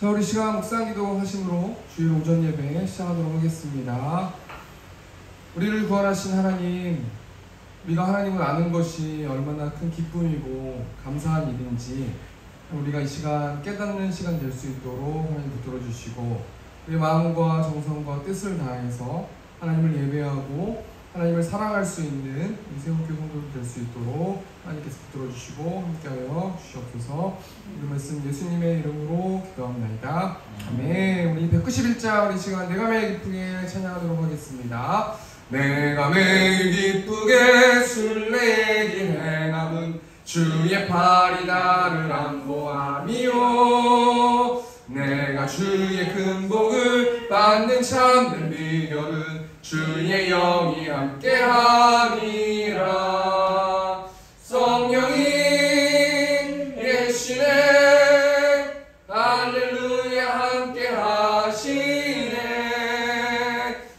자, 우리 시간 묵상기도 하심으로 주일 오전 예배 시작하도록 하겠습니다. 우리를 구원하신 하나님, 우리가 하나님을 아는 것이 얼마나 큰 기쁨이고 감사한 일인지 우리가 이 시간 깨닫는 시간 될 수 있도록 하나님 붙들어 주시고, 우리의 마음과 정성과 뜻을 다해서 하나님을 예배하고 하나님을 사랑할 수 있는 이 세운교회 성도들 될 수 있도록 하나님께서 붙들어 주시고 함께하여 주시옵소서. 우리 말씀 예수님의 이름으로 기도합니다. 아멘. 우리 191장 우리 시간 내가 매일 기쁘게 찬양하도록 하겠습니다. 내가 매일 기쁘게 술래기 행함은 주의 팔이 나를 안보함이요, 내가 주의 큰 복을 받는 참된 비결은 주의 영이 함께함이라. 성령이 계시네, 할렐루야 함께하시네.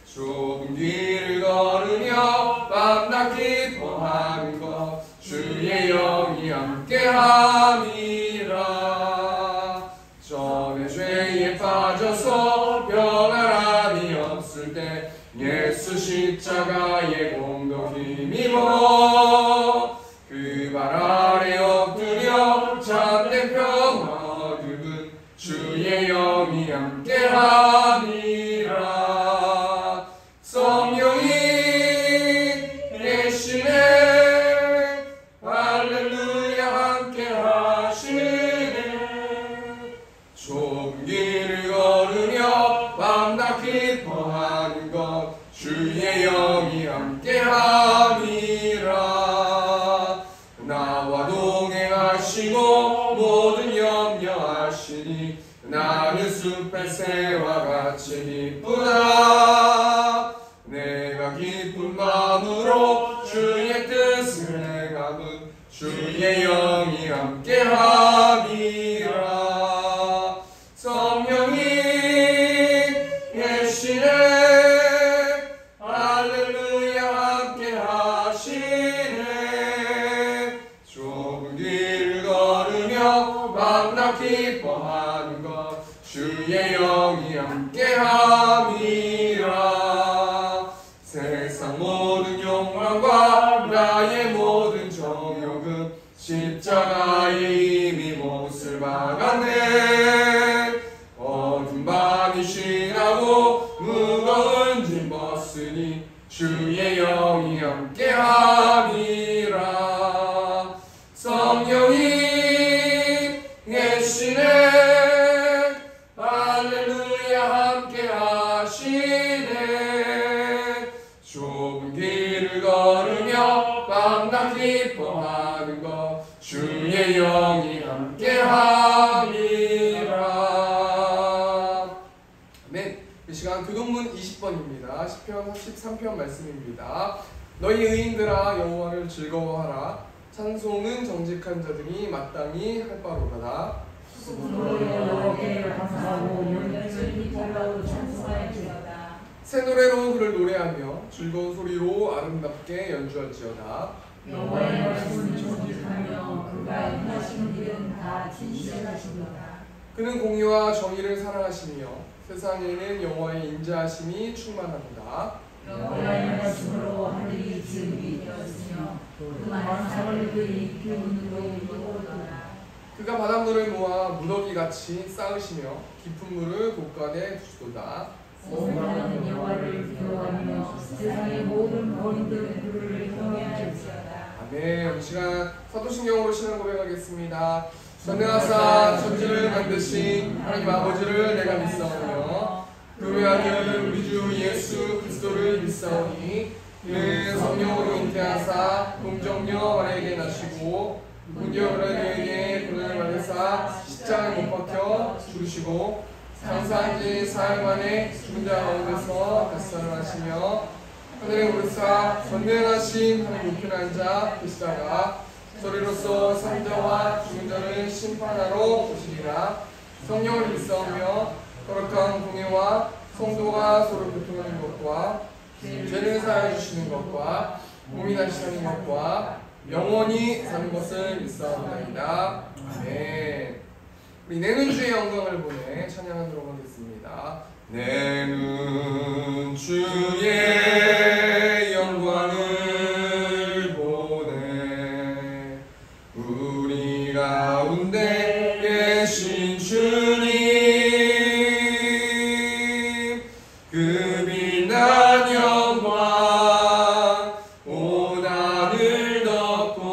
좁은 길을 걸으며 밤낮 기뻐하는 것 주의 영이 함께함이라. 전에 죄에 빠져서 변화람이 없을 때 예수 십자가의 공도 힘입어 그 발 아래 엎드려 참된 평화 얻은 주의 영이 함께함이라. 성령이 계시네, 할렐루야 함께하시네. 좁은 길을 걸으며 밤낮 기뻐하는 것 주의 영이 함께함이라. 나와 동행하시고 모든 염려하시니 나는 숲의 새와 같이 기쁘다. 내가 기쁜 마음으로 주의 뜻을 행함은 주의 영이 함께함이라. 성령이 계시네, 할렐루야 함께하시네. 좁은 길을 걸으며 밤낮 기뻐하는 것 주의 영이 함께함이라. 세상 모든 욕망과 나의 모든 정욕은 십자가에 이미 못을 박았네. 어두운 밤이 지나고 무거운 짐 벗으니 주의 영이 함께함이라. 성령이 계시네, 할렐루야 함께하시네. 좁은 길을 걸으며 밤낮 기뻐하는 것 주의 영이 함께함이라. 아멘. 이 시간 교동문 20번입니다. 시편 13편 말씀입니다. 너희 의인들아 여호와를 즐거워하라. 찬송은 정직한 자들이 마땅히 할 바로다. 새 노래로 그를 노래하며 즐거운 소리로 아름답게 연주할지어다. 여호와의 말씀은 정직하며 그가 행하신 일은 다 진실하시도다. 그는 공의와 정의를 사랑하시며 세상에는 여호와의 인자하심이 충만합니다. 여호와의 말씀으로 하늘이 지음이 되었으며 그 만상을 그의 기운으로 이루었도다. 그가 바닷물을 모아 무더기같이 쌓으시며 깊은 물을 곳간에 두시도다. 온 나라는 여호와를 기도하며 세상의 모든 거민들은 그를 경외할지어다. 아멘. 이 시간 사도신경으로 신앙 고백하겠습니다. 전능하사 천지를 만드신 하나님 아버지를 내가 믿사오며 그의 아들 우리 주 예수 그리스도를 믿사오니 그는 성령으로 잉태하사 동정녀 마리아에게 나시고 본디오 빌라도에게 고난을 받으사 십자가에 못 박혀 죽으시고 장사한 지 사흘 만에 죽은 자 가운데서 다시 살아나시며 하늘에 오르사 전능하신 하나님 우편에 앉아 계시다가 소리로서 산자와 죽은 자를 심판하러 오시리라. 성령을 믿사오며 거룩한 공예와 성도가 서로 교통하는 것과 죄를 사하여 주시는 것과 몸이 나시는 것과 영원히 사는 것을 믿사옵나이다. 아멘. 우리 내는 주의 영광을 보내 찬양하도록 하겠습니다. 내는 주의 영광을 보내 우리 가운데 계신 주님 그 빛난 영광 온 하늘 덮고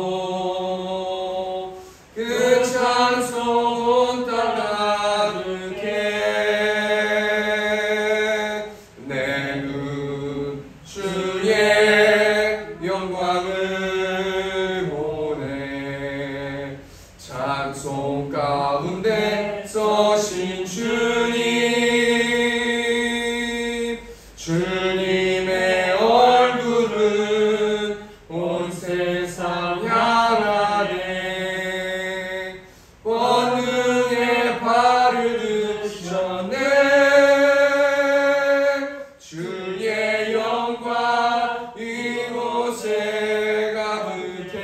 그 찬송 온 땅 가득해 내는 주의 영광을 보내 찬송 가운데 서신 주님 주님의 얼굴은 온 세상 향하네 권능의 발을 드셨네 주의 영광 이곳에 가득해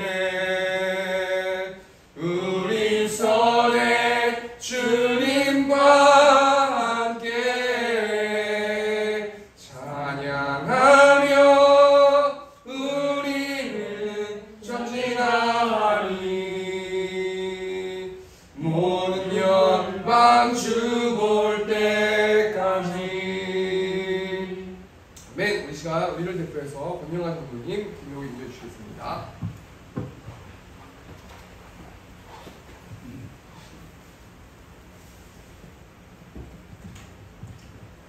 우리 선에 주님과 함께 찬양하며 우리는 전진하리 모든 영광 주 볼 때까지. 아멘. 우리 시간 우리를 대표해서 권영환 장로님 기도 인도해 주시겠습니다.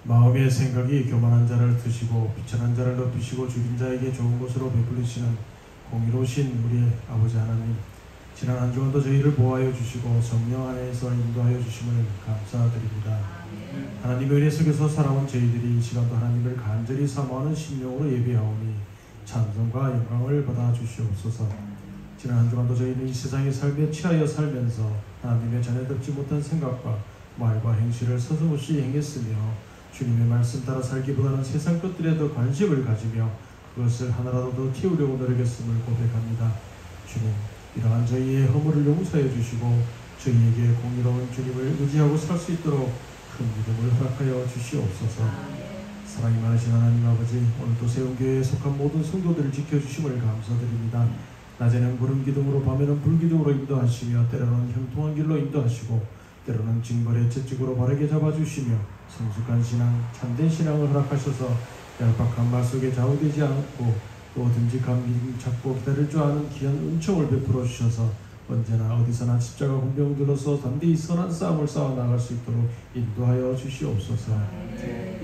마음의 생각이 교만한 자를 드시고 비천한 자를 높이시고 죽인 자에게 좋은 것으로 베풀리시는 공의로우신 우리 아버지 하나님, 지난 한 주간도 저희를 보호하여 주시고 성령 안에서 인도하여 주심을 감사드립니다. 하나님의 은혜 속에서 살아온 저희들이 이 시간도 하나님을 간절히 사모하는 심령으로 예배하오니 찬송과 영광을 받아 주시옵소서. 지난 한 주간도 저희는 이 세상의 삶에 취하여 살면서 하나님의 전에 듣지 못한 생각과 말과 행실을 서슴없이 행했으며 주님의 말씀 따라 살기보다는 세상 것들에 더 관심을 가지며 그것을 하나라도 더 키우려고 노력했음을 고백합니다. 주님, 이러한 저희의 허물을 용서해 주시고 저희에게 공의로운 주님을 의지하고 살 수 있도록 큰 믿음을 허락하여 주시옵소서. 사랑이 많으신 하나님 아버지, 오늘도 세운교회에 속한 모든 성도들을 지켜주심을 감사드립니다. 낮에는 구름 기둥으로 밤에는 불 기둥으로 인도하시며 때로는 형통한 길로 인도하시고 때로는 징벌의 채찍으로 바르게 잡아주시며 성숙한 신앙, 참된 신앙을 허락하셔서 얄팍한 말 속에 좌우되지 않고 또 듬직한 믿음 찾고 기다릴 줄 아는 귀한 은총을 베풀어 주셔서 언제나 어디서나 십자가 군병 들어서 담대히 선한 싸움을 싸워 나갈 수 있도록 인도하여 주시옵소서.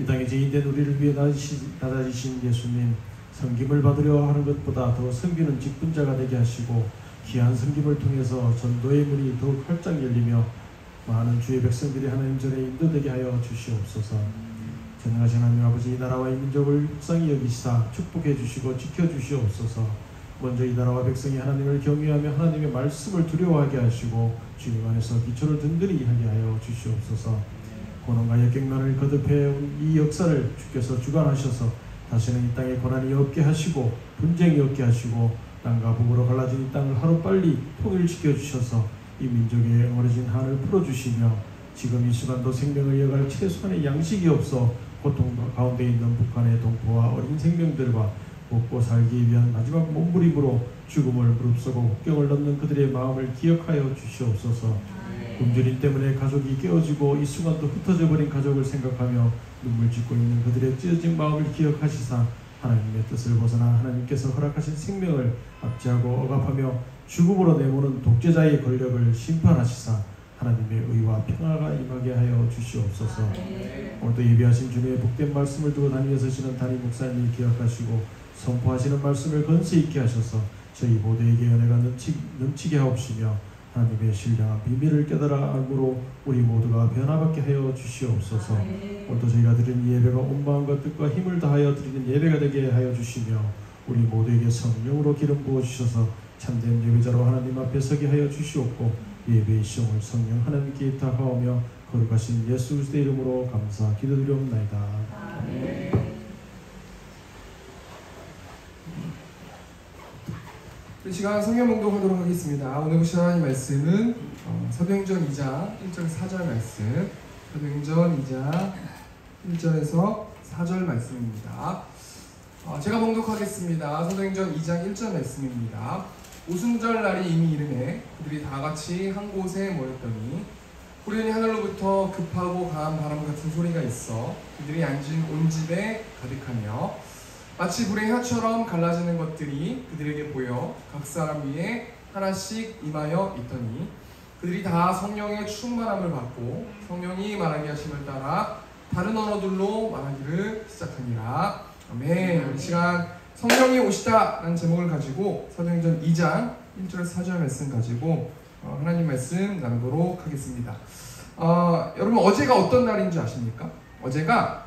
이 땅에 죄인된 우리를 위해 낮아지신 예수님, 섬김을 받으려 하는 것보다 더 섬기는 직분자가 되게 하시고 귀한 섬김을 통해서 전도의 문이 더욱 활짝 열리며 많은 주의 백성들이 하나님 전에 인도되게 하여 주시옵소서. 전능하신 하나님 아버지, 이 나라와 이 민족을 불쌍히 여기시사 축복해 주시고 지켜 주시옵소서. 먼저 이 나라와 백성이 하나님을 경외하며 하나님의 말씀을 두려워하게 하시고 주님 안에서 기초를 든든히 하게 하여 주시옵소서. 고난과 역경난을 거듭해온 이 역사를 주께서 주관하셔서 다시는 이 땅에 고난이 없게 하시고 분쟁이 없게 하시고 땅과 북으로 갈라진 이 땅을 하루빨리 통일시켜 주셔서 이 민족의 엉어진 한을 풀어주시며 지금 이 시간도 생명을 이어갈 최소한의 양식이 없어 고통 가운데 있는 북한의 동포와 어린 생명들과 먹고 살기 위한 마지막 몸부림으로 죽음을 무릅쓰고 국경을 넘는 그들의 마음을 기억하여 주시옵소서. 굶주림 때문에 가족이 깨어지고 이 순간도 흩어져 버린 가족을 생각하며 눈물 짓고 있는 그들의 찢어진 마음을 기억하시사 하나님의 뜻을 벗어나 하나님께서 허락하신 생명을 압제하고 억압하며 죽음으로 내모는 독재자의 권력을 심판하시사 하나님의 의와 평화가 임하게 하여 주시옵소서. 오늘도 예비하신 주님의 복된 말씀을 두고 다니며 서시는 담임 목사님을 기억하시고 선포하시는 말씀을 건세 있게 하셔서 저희 모두에게 은혜가 넘치게 하옵시며 하나님의 신령한 비밀을 깨달아 알므로 우리 모두가 변화받게 하여 주시옵소서. 오늘도 저희가 드리는 예배가 온 마음과 뜻과 힘을 다하여 드리는 예배가 되게 하여 주시며 우리 모두에게 성령으로 기름 부어 주셔서 참된 예배자로 하나님 앞에 서게 하여 주시옵고 예배의 시험을 성령 하나님께 입탁하오며 거룩하신 예수 그리스도의 이름으로 감사 기도드리옵나이다. 아멘. 이 시간 성경 봉독하도록 하겠습니다. 오늘 보신 하나님 말씀은 사도행전 2장 1절 4절 말씀, 사도행전 2장 1절에서 4절 말씀입니다. 제가 봉독하겠습니다. 사도행전 2장 1절 말씀입니다. 오순절 날이 이미 이르매 그들이 다 같이 한 곳에 모였더니 후련히 하늘로부터 급하고 강한 바람 같은 소리가 있어 그들이 앉은 온 집에 가득하며 마치 불의 혀처럼 갈라지는 것들이 그들에게 보여 각 사람 위에 하나씩 임하여 있더니 그들이 다 성령의 충만함을 받고 성령이 말하게 하심을 따라 다른 언어들로 말하기를 시작하니라. 아멘. 이 시간 성령이 오시다라는 제목을 가지고 사도행전 2장 1절에서 4절 말씀 가지고 하나님 말씀 나누도록 하겠습니다. 여러분 어제가 어떤 날인 줄 아십니까? 어제가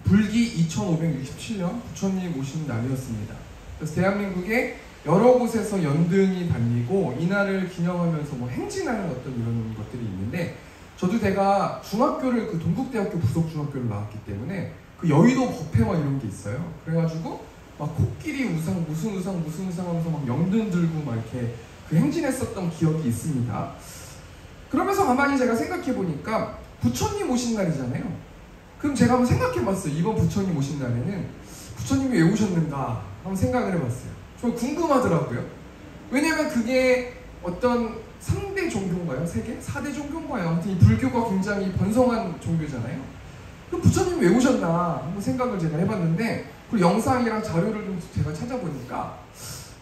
불기 2567년 부처님 오신 날이었습니다. 그래서 대한민국에 여러 곳에서 연등이 달리고 이날을 기념하면서 행진하는 어떤 이런 것들이 있는데 저도 제가 중학교를 그 동국대학교 부속중학교를 나왔기 때문에 그 여의도 법회 막 이런 게 있어요. 그래가지고 막 코끼리 우상 무슨 우상 하면서 막 연등 들고 막 이렇게 그 행진했었던 기억이 있습니다. 그러면서 가만히 제가 생각해 보니까 부처님 오신 날이잖아요. 그럼 제가 한번 생각해 봤어요. 이번 부처님 오신 날에는 부처님이 왜 오셨는가 한번 생각을 해봤어요. 저 궁금하더라고요. 왜냐면 그게 어떤 3대 종교인가요? 3개? 4대 종교인가요? 아무튼 이 불교가 굉장히 번성한 종교잖아요. 그럼 부처님 왜 오셨나 한번 생각을 제가 해봤는데 그 영상이랑 자료를 좀 제가 찾아보니까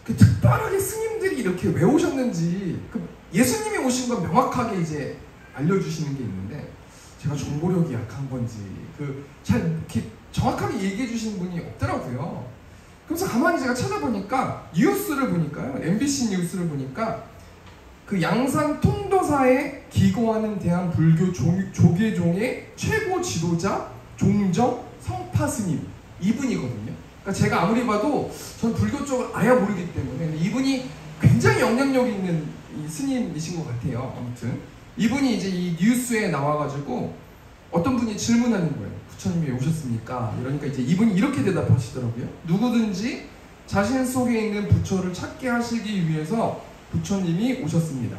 그 특별하게 스님들이 이렇게 왜 오셨는지 그 예수님이 오신 건 명확하게 이제 알려주시는 게 있는데 제가 정보력이 약한 건지 잘 이렇게 정확하게 얘기해 주시는 분이 없더라고요. 그래서 가만히 제가 찾아보니까 뉴스를 보니까요. MBC 뉴스를 보니까 그 양산 통도사에 기거하는 대한불교 조계종의 최고 지도자 종정 성파스님 이분이거든요. 그러니까 제가 아무리 봐도 전 불교 쪽을 아예 모르기 때문에 이분이 굉장히 영향력 있는 이 스님이신 것 같아요. 아무튼 이분이 이제 이 뉴스에 나와가지고 어떤 분이 질문하는 거예요. 부처님이 왜 오셨습니까? 이러니까 이제 이분이 이렇게 대답하시더라고요. 누구든지 자신 속에 있는 부처를 찾게 하시기 위해서 부처님이 오셨습니다.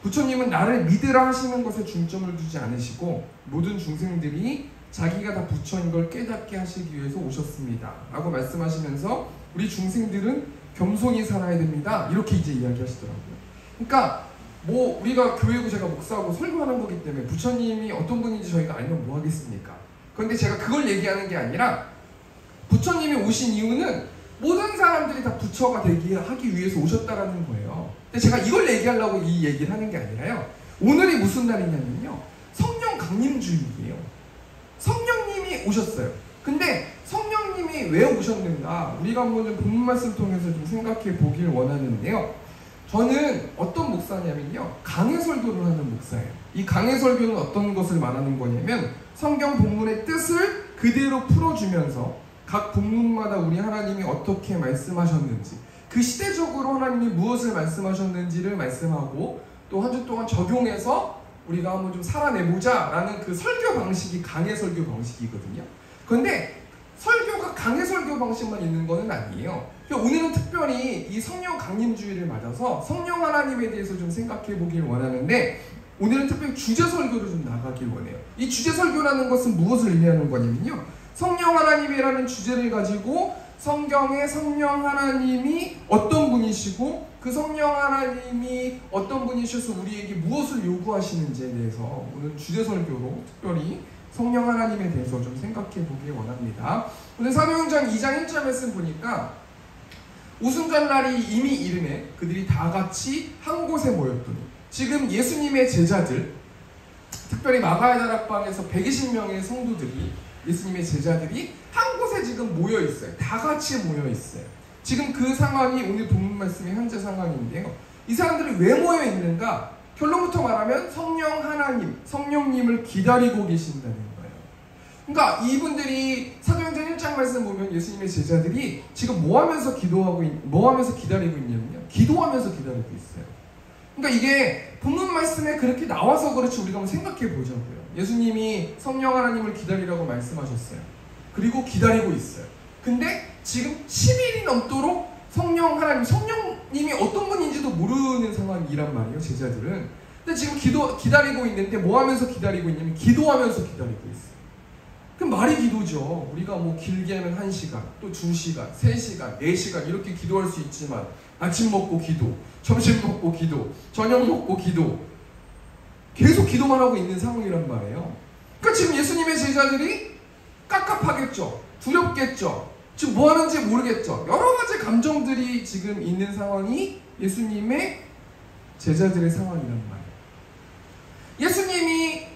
부처님은 나를 믿으라 하시는 것에 중점을 두지 않으시고 모든 중생들이 자기가 다 부처인 걸 깨닫게 하시기 위해서 오셨습니다. 라고 말씀하시면서 우리 중생들은 겸손히 살아야 됩니다. 이렇게 이제 이야기하시더라고요. 그러니까 우리가 교회고 제가 목사하고 설교하는 거기 때문에 부처님이 어떤 분인지 저희가 알면 뭐 하겠습니까? 그런데 제가 그걸 얘기하는 게 아니라 부처님이 오신 이유는 모든 사람들이 다 부처가 되게 하기 위해서 오셨다라는 거예요. 근데 제가 이걸 얘기하려고 이 얘기를 하는 게 아니라요. 오늘이 무슨 날이냐면요. 성령 강림주일이에요. 성령님이 오셨어요. 근데 성령님이 왜 오셨는가? 우리가 한번 좀 본문 말씀 통해서 좀 생각해 보길 원하는데요. 저는 어떤 목사냐면요. 강해설교를 하는 목사예요. 이 강해설교는 어떤 것을 말하는 거냐면 성경 본문의 뜻을 그대로 풀어주면서 각 본문마다 우리 하나님이 어떻게 말씀하셨는지 그 시대적으로 하나님이 무엇을 말씀하셨는지를 말씀하고 또 한 주 동안 적용해서 우리가 한번 좀 살아내보자 라는 그 설교 방식이 강해설교 방식이거든요. 그런데 설교가 강해설교 방식만 있는 것은 아니에요. 오늘은 특별히 이 성령 강림주의를 맞아서 성령 하나님에 대해서 좀 생각해 보길 원하는데 오늘은 특별히 주제설교로 좀 나가길 원해요. 이 주제설교라는 것은 무엇을 의미하는 거냐면요. 성령 하나님이라는 주제를 가지고 성경의 성령 하나님이 어떤 분이시고 그 성령 하나님이 어떤 분이셔서 우리에게 무엇을 요구하시는지에 대해서 오늘 주제설교로 특별히 성령 하나님에 대해서 좀 생각해 보길 원합니다. 오늘 사도행전 2장 1절 말씀 보니까 오순절 날이 이미 이르매 그들이 다 같이 한 곳에 모였더니 지금 예수님의 제자들 특별히 마가의 다락방에서 120명의 성도들이 예수님의 제자들이 한 곳에 지금 모여 있어요. 다 같이 모여 있어요. 지금 그 상황이 오늘 본문 말씀의 현재 상황인데요. 이 사람들이 왜 모여 있는가? 결론부터 말하면 성령 하나님, 성령님을 기다리고 계신다는 거예요. 그러니까 이분들이 사도행전 1장 말씀 보면 예수님의 제자들이 지금 뭐 하면서 기다리고 있냐면요. 기도하면서 기다리고 있어요. 그러니까 이게 본문 말씀에 그렇게 나와서 그렇지 우리가 한번 생각해 보자고요. 예수님이 성령 하나님을 기다리라고 말씀하셨어요. 그리고 기다리고 있어요. 근데 지금 10일이 넘도록 성령 하나님, 성령님이 어떤 분인지도 모르는 상황이란 말이에요. 제자들은. 근데 지금 기다리고 있는데 뭐 하면서 기다리고 있냐면 기도하면서 기다리고 있어요. 그럼 말이 기도죠. 우리가 뭐 길게 하면 1시간, 또 2시간, 3시간, 4시간 이렇게 기도할 수 있지만 아침 먹고 기도, 점심 먹고 기도, 저녁 먹고 기도, 계속 기도만 하고 있는 상황이란 말이에요. 그러니까 지금 예수님의 제자들이 깝깝하겠죠. 두렵겠죠. 지금 뭐 하는지 모르겠죠. 여러 가지 감정들이 지금 있는 상황이 예수님의 제자들의 상황이란 말이에요. 예수님이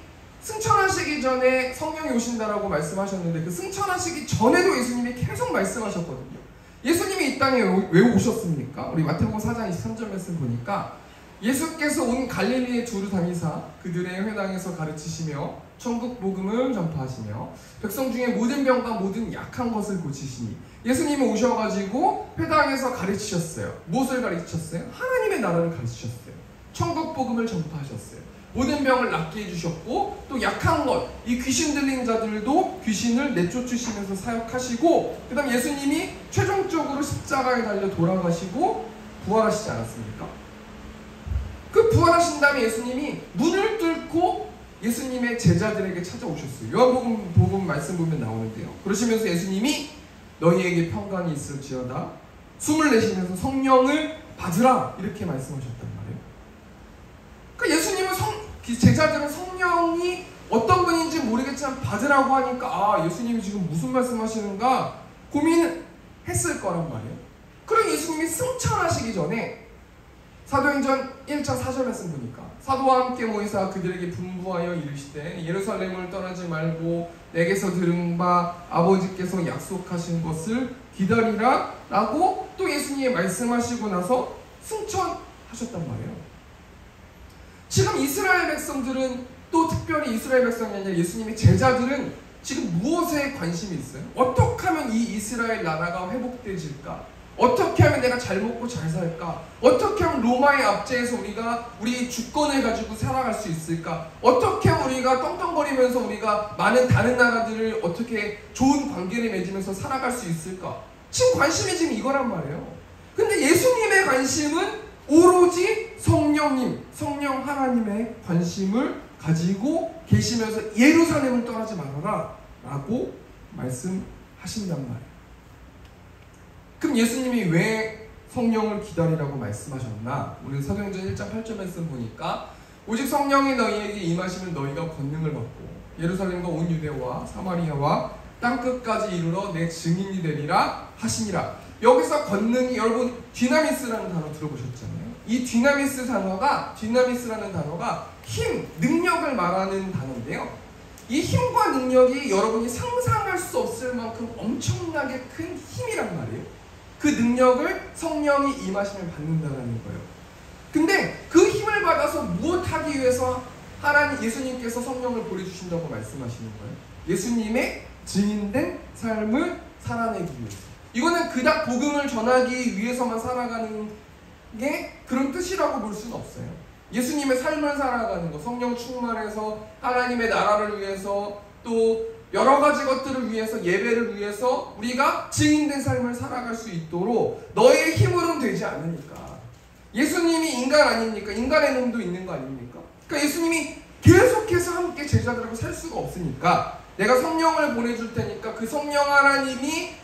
승천하시기 전에 성령이 오신다라고 말씀하셨는데 그 승천하시기 전에도 예수님이 계속 말씀하셨거든요. 예수님이 이 땅에 왜 오셨습니까? 우리 마태복음 4장 23절 말씀 보니까 예수께서 온 갈릴리에 두루 다니사 그들의 회당에서 가르치시며 천국 복음을 전파하시며 백성 중에 모든 병과 모든 약한 것을 고치시니 예수님이 오셔가지고 회당에서 가르치셨어요. 무엇을 가르치셨어요? 하나님의 나라를 가르치셨어요. 천국 복음을 전파하셨어요. 모든 병을 낫게 해주셨고 또 약한 것, 이 귀신 들린 자들도 귀신을 내쫓으시면서 사역하시고 그 다음 예수님이 최종적으로 십자가에 달려 돌아가시고 부활하시지 않았습니까? 그 부활하신 다음에 예수님이 문을 뚫고 예수님의 제자들에게 찾아오셨어요. 요한복음 복음 말씀 보면 나오는데요. 그러시면서 예수님이 너희에게 평강이 있을지어다 숨을 내쉬면서 성령을 받으라 이렇게 말씀하셨단 말이에요. 그러니까 예수님은 제자들은 성령이 어떤 분인지 모르겠지만 받으라고 하니까 아 예수님이 지금 무슨 말씀하시는가 고민했을 거란 말이에요. 그럼 예수님이 승천하시기 전에 사도행전 1장 4절 말씀 보니까 사도와 함께 모이사 그들에게 분부하여 이르시되 예루살렘을 떠나지 말고 내게서 들은 바 아버지께서 약속하신 것을 기다리라 라고 또 예수님이 말씀하시고 나서 승천하셨단 말이에요. 지금 이스라엘 백성들은 또 특별히 이스라엘 백성이 아니라 예수님의 제자들은 지금 무엇에 관심이 있어요? 어떻게 하면 이 이스라엘 나라가 회복되질까? 어떻게 하면 내가 잘 먹고 잘 살까? 어떻게 하면 로마의 압제에서 우리가 우리 주권을 가지고 살아갈 수 있을까? 어떻게 하면 우리가 떵떵거리면서 우리가 많은 다른 나라들을 어떻게 좋은 관계를 맺으면서 살아갈 수 있을까? 지금 관심이 지금 이거란 말이에요. 근데 예수님의 관심은 오로지 성령님, 성령 하나님의 관심을 가지고 계시면서 예루살렘을 떠나지 말아라 라고 말씀하신단 말이에요. 그럼 예수님이 왜 성령을 기다리라고 말씀하셨나? 우리 사도행전 1장 8절 말씀 보니까 오직 성령이 너희에게 임하시면 너희가 권능을 받고 예루살렘과 온 유대와 사마리아와 땅끝까지 이르러 내 증인이 되리라 하시니라. 여기서 권능이 여러분 디나미스라는 단어 들어보셨잖아요. 이 디나미스라는 단어가 힘, 능력을 말하는 단어인데요. 이 힘과 능력이 여러분이 상상할 수 없을 만큼 엄청나게 큰 힘이란 말이에요. 그 능력을 성령이 임하시면 받는다는 거예요. 근데 그 힘을 받아서 무엇하기 위해서 예수님께서 성령을 보내주신다고 말씀하시는 거예요? 예수님의 증인된 삶을 살아내기 위해서. 이거는 그닥 복음을 전하기 위해서만 살아가는 게 그런 뜻이라고 볼 수는 없어요. 예수님의 삶을 살아가는 것, 성령 충만해서 하나님의 나라를 위해서 또 여러 가지 것들을 위해서 예배를 위해서 우리가 증인된 삶을 살아갈 수 있도록 너의 힘으로는 되지 않으니까. 예수님이 인간 아닙니까? 인간의 몸도 있는 거 아닙니까? 그러니까 예수님이 계속해서 함께 제자들하고 살 수가 없으니까 내가 성령을 보내줄 테니까 그 성령 하나님을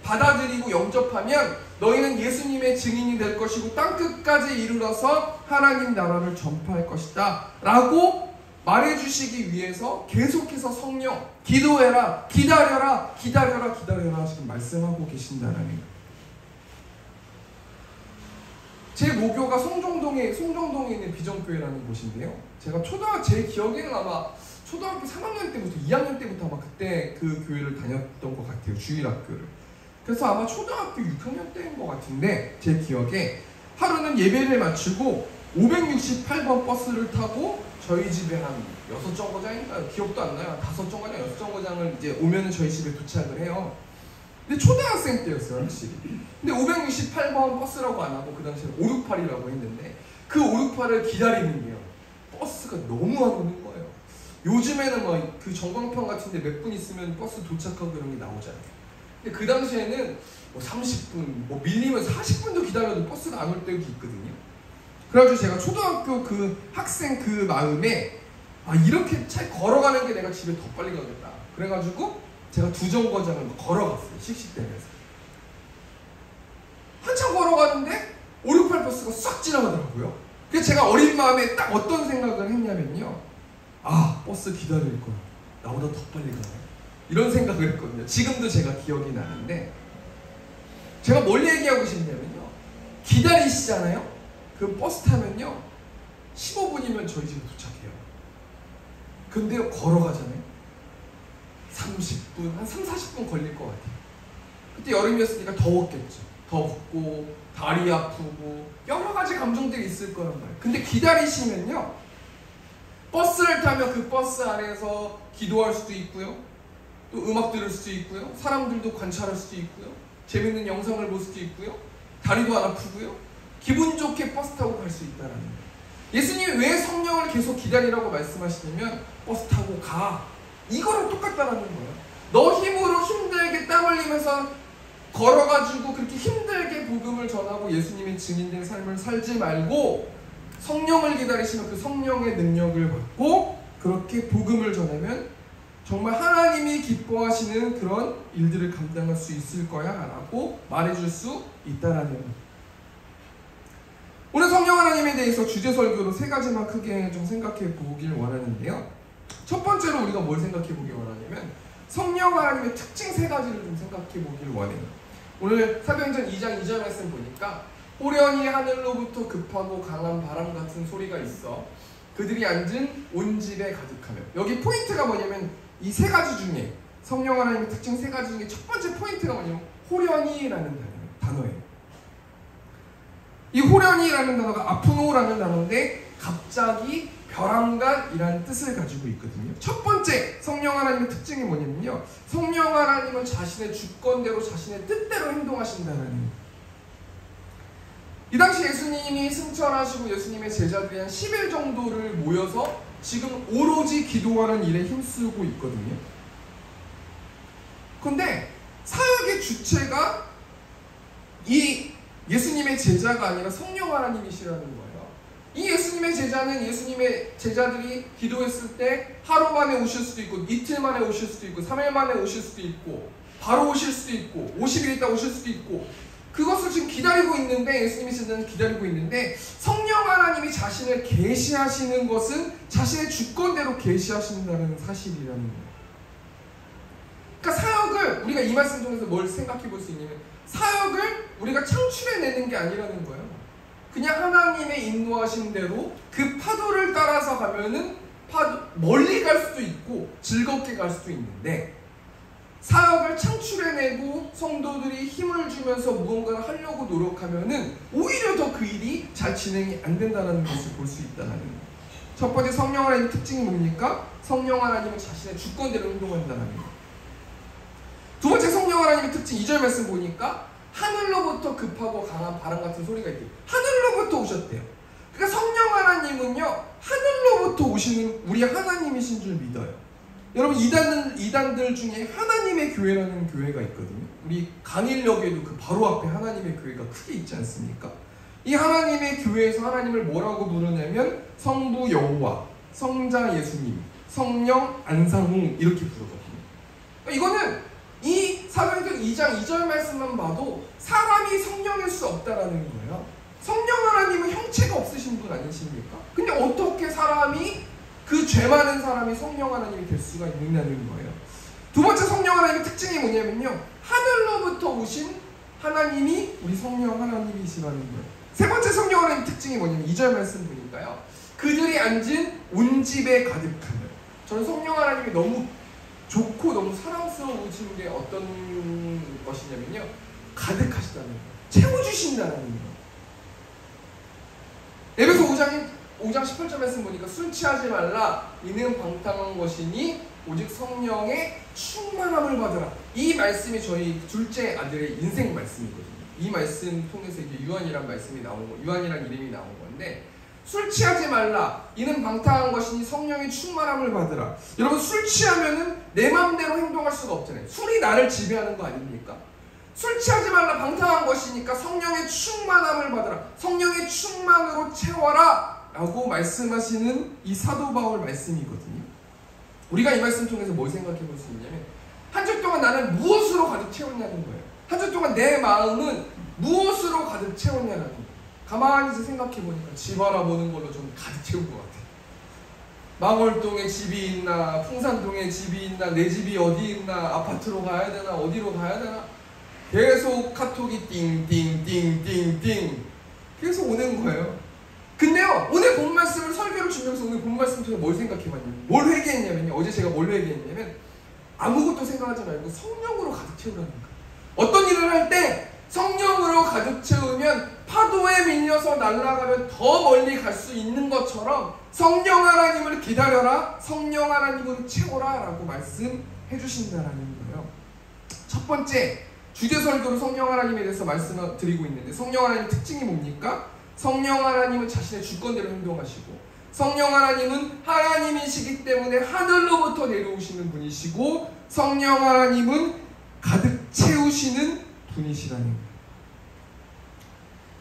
받아들이고 영접하면 너희는 예수님의 증인이 될 것이고 땅끝까지 이르러서 하나님 나라를 전파할 것이다 라고 말해주시기 위해서 계속해서 성령 기도해라, 기다려라 지금 말씀하고 계신다는 거예요. 제 모교가 송정동에 있는 비전교회라는 곳인데요. 제가 제 기억에는 아마 초등학교 3학년 때부터 2학년 때부터 아마 그때 그 교회를 다녔던 것 같아요. 주일학교를. 그래서 아마 초등학교 6학년 때인 것 같은데 제 기억에 하루는 예배를 마치고 568번 버스를 타고 저희 집에 한 6정거장인가요? 기억도 안 나요. 5정거장, 6정거장을 이제 오면은 저희 집에 도착을 해요. 근데 초등학생 때였어요, 확실히. 근데 568번 버스라고 안 하고 그 당시에 568이라고 했는데 그 568을 기다리는 게요. 버스가 너무 안 오는 거예요. 요즘에는 막 그 전광판 같은데 몇 분 있으면 버스 도착하고 이런 게 나오잖아요. 근데 그 당시에는 뭐 30분, 뭐 밀리면 40분도 기다려도 버스가 안 올 때도 있거든요. 그래가지고 제가 초등학교 그 학생 그 마음에 이렇게 차에 걸어가는 게 내가 집에 더 빨리 가겠다. 그래가지고 제가 두 정거장을 걸어갔어요. 씩씩대면서. 한참 걸어가는데 568 버스가 싹 지나가더라고요. 그래서 제가 어린 마음에 딱 어떤 생각을 했냐면요. 버스 기다릴 거야. 나보다 더 빨리 가네. 이런 생각을 했거든요. 지금도 제가 기억이 나는데, 제가 뭘 얘기하고 싶냐면요. 기다리시잖아요. 그 버스 타면요 15분이면 저희 집에 도착해요. 근데요 걸어가잖아요. 30분, 한 3, 40분 걸릴 것 같아요. 그때 여름이었으니까 더웠겠죠. 덥고 다리 아프고 여러 가지 감정들이 있을 거란 말이에요. 근데 기다리시면요 버스를 타면 그 버스 안에서 기도할 수도 있고요, 또 음악 들을 수도 있고요, 사람들도 관찰할 수도 있고요, 재밌는 영상을 볼 수도 있고요, 다리도 안 아프고요, 기분 좋게 버스 타고 갈 수 있다는 거예요. 예수님이 왜 성령을 계속 기다리라고 말씀하시냐면 버스 타고 가, 이거랑 똑같다라는 거예요. 너 힘으로 힘들게 땀 흘리면서 걸어가지고 그렇게 힘들게 복음을 전하고 예수님의 증인된 삶을 살지 말고 성령을 기다리시면 그 성령의 능력을 받고 그렇게 복음을 전하면 정말 하나님이 기뻐하시는 그런 일들을 감당할 수 있을 거야 라고 말해줄 수 있다라는 거예요. 오늘 성령 하나님에 대해서 주제 설교로 세 가지만 크게 좀 생각해 보길 원하는데요. 첫 번째로 우리가 뭘 생각해 보길 원하냐면 성령 하나님의 특징 세 가지를 좀 생각해 보길 원해요. 오늘 사도행전 2장 2절 말씀 보니까 호련히 하늘로부터 급하고 강한 바람 같은 소리가 있어 그들이 앉은 온 집에 가득하며, 여기 포인트가 뭐냐면 이 세 가지 중에 성령 하나님의 특징 세 가지 중에 첫 번째 포인트가 뭐냐면 호련히라는 단어예요. 이 호련히라는 단어가 아프노라는 단어인데 갑자기 벼랑간이라는 뜻을 가지고 있거든요. 첫 번째 성령 하나님의 특징이 뭐냐면요, 성령 하나님은 자신의 주권대로 자신의 뜻대로 행동하신다는 거예요. 이 당시 예수님이 승천하시고 예수님의 제자들이 한 10일 정도를 모여서 지금 오로지 기도하는 일에 힘쓰고 있거든요. 그런데 사역의 주체가 이 예수님의 제자가 아니라 성령 하나님이시라는 거예요. 이 예수님의 제자는 예수님의 제자들이 기도했을 때 하루 만에 오실 수도 있고 이틀 만에 오실 수도 있고 3일 만에 오실 수도 있고 바로 오실 수도 있고 50일 있다 오실 수도 있고, 그것을 지금 기다리고 있는데, 예수님의 제자는 기다리고 있는데 성령 하나님이 자신을 계시하시는 것은 자신의 주권대로 계시하신다는 사실이라는 거예요. 그러니까 사역을 우리가 이 말씀 통해서 뭘 생각해 볼 수 있냐면 사역을 우리가 창출해내는 게 아니라는 거예요. 그냥 하나님의 인도하신 대로 그 파도를 따라서 가면은 멀리 갈 수도 있고 즐겁게 갈 수도 있는데, 사역을 창출해내고 성도들이 힘을 주면서 무언가를 하려고 노력하면은 오히려 더 그 일이 잘 진행이 안 된다는 것을 볼 수 있다는 거예요. 첫 번째 성령 하나님의 특징이 뭡니까? 성령 하나님은 자신의 주권대로 행동한다는 거예요. 두 번째 성령 하나님의 특징 2절 말씀 보니까 하늘로부터 급하고 강한 바람 같은 소리가 있대요. 하늘로부터 오셨대요. 그러니까 성령 하나님은요 하늘로부터 오시는 우리 하나님이신 줄 믿어요. 여러분 이단들 중에 하나님의 교회라는 교회가 있거든요. 우리 강일역에도 그 바로 앞에 하나님의 교회가 크게 있지 않습니까? 이 하나님의 교회에서 하나님을 뭐라고 부르냐면 성부 여호와, 성자 예수님, 성령 안상홍 이렇게 부르거든요. 이거는 이 사도행전 2장 2절 말씀만 봐도 사람이 성령일 수 없다라는 거예요. 성령 하나님은 형체가 없으신 분 아니십니까? 근데 어떻게 사람이 그 죄 많은 사람이 성령 하나님이 될 수가 있느냐는 거예요. 두 번째 성령 하나님의 특징이 뭐냐면요, 하늘로부터 오신 하나님이 우리 성령 하나님이시라는 거예요. 세 번째 성령 하나님의 특징이 뭐냐면 2절 말씀 보니까요, 그들이 앉은 온 집에 가득하며. 저는 성령 하나님이 너무 좋고 너무 사랑스러우신 게 어떤 것이냐면요, 가득하시다는 거예요. 채워주신다는 거예요. 에베소 5장 18절 말씀 보니까 술 취하지 말라, 이는 방탕한 것이니 오직 성령의 충만함을 받으라. 이 말씀이 저희 둘째 아들의 인생 말씀이거든요. 이 말씀 통해서 이제 유한이란 말씀이 나온 거, 유한이란 이름이 나온 건데, 술 취하지 말라, 이는 방탕한 것이니 성령의 충만함을 받으라. 여러분 술 취하면은 내 마음대로 행동할 수가 없잖아요. 술이 나를 지배하는 거 아닙니까? 술 취하지 말라 방탕한 것이니까 성령의 충만함을 받으라. 성령의 충만으로 채워라 라고 말씀하시는 이 사도 바울 말씀이거든요. 우리가 이 말씀 통해서 뭘 생각해 볼 수 있냐면 한 주 동안 나는 무엇으로 가득 채웠냐는 거예요. 한 주 동안 내 마음은 무엇으로 가득 채웠냐는 거예요. 가만히 생각해 보니까 집 알아보는 걸로 좀 가득 채운 것 같아요. 망월동에 집이 있나, 풍산동에 집이 있나, 내 집이 어디 있나, 아파트로 가야 되나, 어디로 가야 되나, 계속 카톡이 띵띵띵띵띵 계속 오는 거예요. 근데요, 오늘 본 말씀을 설교를 준비해서 오늘 본 말씀 통해 뭘 생각해봤냐면, 뭘 회개했냐면요, 어제 제가 뭘 회개했냐면 아무것도 생각하지 말고 성령으로 가득 채우라는 거예요. 어떤 일을 할 때 성령으로 가득 채우면 파도에 밀려서 날아가면 더 멀리 갈 수 있는 것처럼 성령 하나님을 기다려라, 성령 하나님으로 채워라 라고 말씀해 주신다라는 거예요. 첫 번째, 주제 설교로 성령 하나님에 대해서 말씀을 드리고 있는데, 성령 하나님의 특징이 뭡니까? 성령 하나님은 자신의 주권대로 행동하시고, 성령 하나님은 하나님이시기 때문에 하늘로부터 내려오시는 분이시고, 성령 하나님은 가득 채우시는 분이시라는 거예요.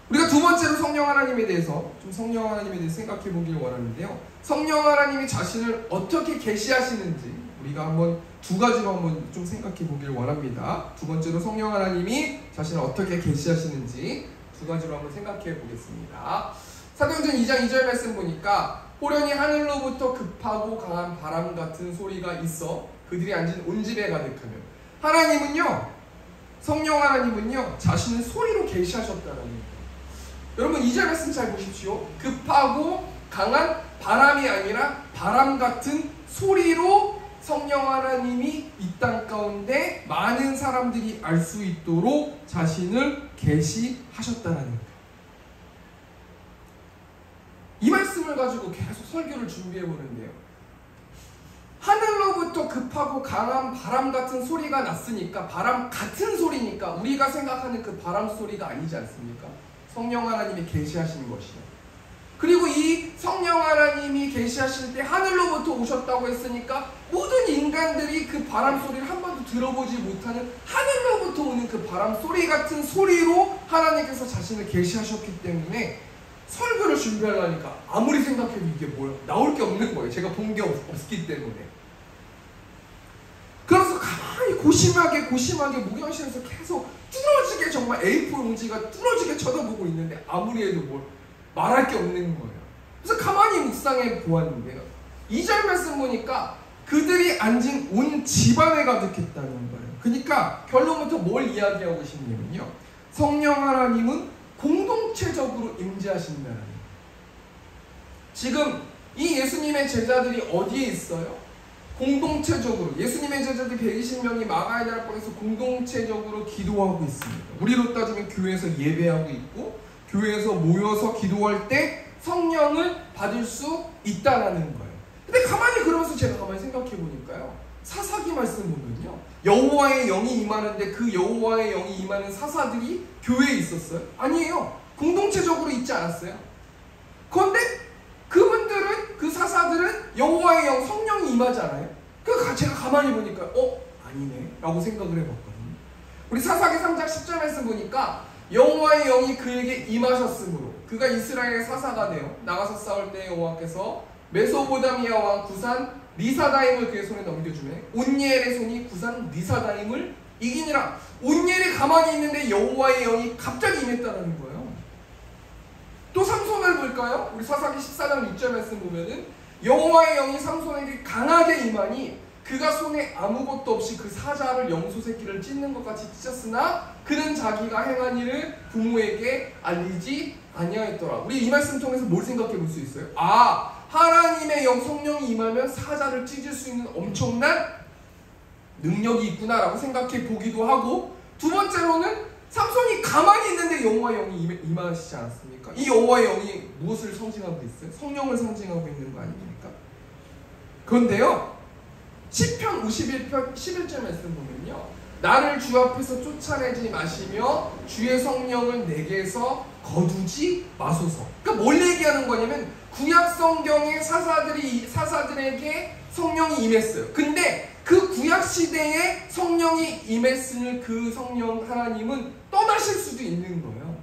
우리가 두 번째로 성령 하나님에 대해서 생각해 보길 원하는데요. 성령 하나님이 자신을 어떻게 계시하시는지 우리가 한번 두 가지로 한번 좀 생각해 보길 원합니다. 두 번째로 성령 하나님이 자신을 어떻게 계시하시는지 두 가지로 한번 생각해 보겠습니다. 사도행전 2장 2절 말씀 보니까 호련히 하늘로부터 급하고 강한 바람 같은 소리가 있어 그들이 앉은 온 집에 가득하며, 하나님은요, 성령 하나님은요 자신을 소리로 계시하셨다는 거예요. 여러분 2절 말씀 잘 보십시오. 급하고 강한 바람이 아니라 바람 같은 소리로 성령 하나님이 이 땅 가운데 많은 사람들이 알 수 있도록 자신을 계시하셨다는 거예요. 이 말씀을 가지고 계속 설교를 준비해 보는데요, 하늘로부터 급하고 강한 바람 같은 소리가 났으니까, 바람 같은 소리니까 우리가 생각하는 그 바람 소리가 아니지 않습니까? 성령 하나님이 계시하신 것이요. 그리고 이 성령 하나님이 계시하실 때 하늘로부터 오셨다고 했으니까 모든 인간들이 그 바람 소리를 한 번도 들어보지 못하는 하늘로부터 오는 그 바람 소리 같은 소리로 하나님께서 자신을 계시하셨기 때문에 설교를 준비하려니까 아무리 생각해도 이게 뭐야, 나올 게 없는 거예요. 제가 본 게 없기 때문에. 그래서 가만히 고심하게 무경실에서 계속 뚫어지게, 정말 A4 용지가 뚫어지게 쳐다보고 있는데 아무리 해도 뭘 말할 게 없는 거예요. 그래서 가만히 묵상해 보았는데요, 2절 말씀 보니까 그들이 앉은 온 집안에 가득했다는 거예요. 그러니까 결론부터 뭘 이야기하고 싶냐면요, 성령 하나님은 공동체적으로 임재하신다는 거예요. 지금 이 예수님의 제자들이 어디에 있어요? 공동체적으로 예수님의 제자들 120명이 마가의 다락방에서 공동체적으로 기도하고 있습니다. 우리로 따지면 교회에서 예배하고 있고, 교회에서 모여서 기도할 때 성령을 받을 수 있다라는 거예요. 근데 가만히 그러면서 제가 가만히 생각해 보니까요, 사사기 말씀 보면요, 여호와의 영이 임하는데 그 여호와의 영이 임하는 사사들이 교회에 있었어요? 아니에요. 공동체적으로 있지 않았어요. 그런데 그분들은, 그 사사들은 여호와의 영, 성령이 임하지 않아요? 그러니까 제가 가만히 보니까 아니네 라고 생각을 해봤거든요. 우리 사사기 3장 10절 말씀 보니까 여호와의 영이 그에게 임하셨으므로 그가 이스라엘의 사사가 되어 나가서 싸울 때 여호와께서 메소보다미아 왕 구산 리사다임을 그의 손에 넘겨주매 온니엘의 손이 구산 리사다임을 이기니라. 온니엘이 가만히 있는데 여호와의 영이 갑자기 임했다는 거예요. 또 삼손을 볼까요? 우리 사사기 14장 6절 말씀 보면은 여호와의 영이 삼손에게 강하게 임하니 그가 손에 아무것도 없이 그 사자를 염소 새끼를 찢는 것 같이 찢었으나 그는 자기가 행한 일을 부모에게 알리지 아니하였더라. 우리 이 말씀 통해서 뭘 생각해 볼 수 있어요? 하나님의 영, 성령이 임하면 사자를 찢을 수 있는 엄청난 능력이 있구나라고 생각해 보기도 하고, 두 번째로는 삼손이 가만히 있는데 여호와의 영이 임하시지 않았습니까? 이 여호와의 영이 무엇을 상징하고 있어요? 성령을 상징하고 있는 거 아닙니까? 그런데요, 시편 51편 11절 말씀 보면요, 나를 주 앞에서 쫓아내지 마시며 주의 성령을 내게서 거두지 마소서. 그러니까 뭘 얘기하는 거냐면 구약 성경의 사사들에게 성령이 임했어요. 근데 그 구약시대에 성령이 임했을 그 성령 하나님은 떠나실 수도 있는 거예요.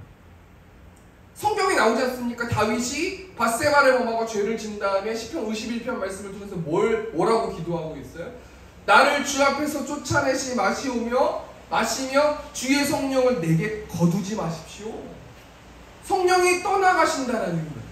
성경에 나오지 않습니까? 다윗이 밧세바를 범하고 죄를 진 다음에 시편 51편 말씀을 통해서 뭐라고 기도하고 있어요? 나를 주 앞에서 쫓아내시 마시며 주의 성령을 내게 거두지 마십시오. 성령이 떠나가신다라는 거예요.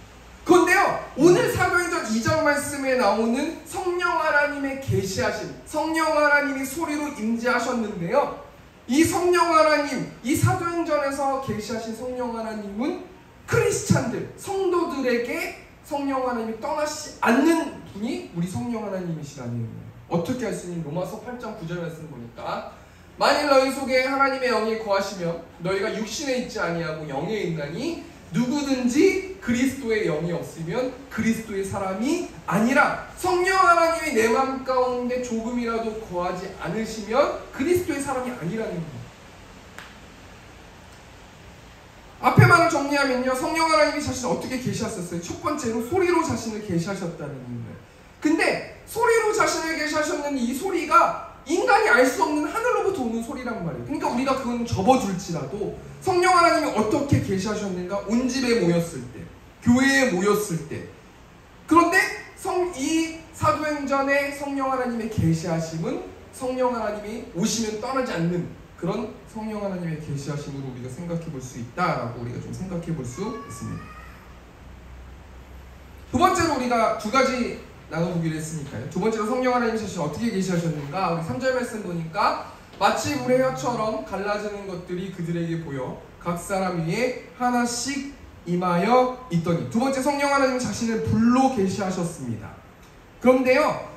그런데요, 오늘 사도행전 2장 말씀에 나오는 성령 하나님의 계시하심, 성령 하나님이 소리로 임재하셨는데요, 이 성령 하나님, 이 사도행전에서 계시하신 성령 하나님은 크리스찬들, 성도들에게 성령 하나님이 떠나시지 않는 분이 우리 성령 하나님이시라는 거예요. 어떻게 할 수 있는? 로마서 8장 9절 말씀 보니까 만일 너희 속에 하나님의 영이 거하시면 너희가 육신에 있지 아니하고 영에 있나니 누구든지 그리스도의 영이 없으면 그리스도의 사람이 아니라. 성령 하나님이 내 마음 가운데 조금이라도 거하지 않으시면 그리스도의 사람이 아니라는 거예요. 앞에 말을 정리하면요, 성령 하나님이 자신을 어떻게 계시하셨어요? 첫 번째로 소리로 자신을 계시하셨다는 거예요. 근데 소리로 자신을 계시하셨는 이 소리가 인간이 알 수 없는 하늘로부터 오는 소리란 말이에요. 그러니까 우리가 그건 접어둘지라도 성령 하나님이 어떻게 계시하셨는가? 온 집에 모였을 때, 교회에 모였을 때. 그런데 이 사도행전의 성령 하나님의 계시하심은 성령 하나님이 오시면 떠나지 않는 그런 성령 하나님의 계시하심으로 우리가 생각해 볼 수 있다라고 우리가 좀 생각해 볼 수 있습니다. 두 번째로 우리가 두 가지 나눠보기로 했으니까요. 두 번째로 성령 하나님 자신이 어떻게 계시하셨는가? 우리 3절 말씀 보니까 마치 물의 혀처럼 갈라지는 것들이 그들에게 보여 각 사람 위에 하나씩 임하여 있더니. 두 번째, 성령 하나님 자신을 불로 계시하셨습니다. 그런데요,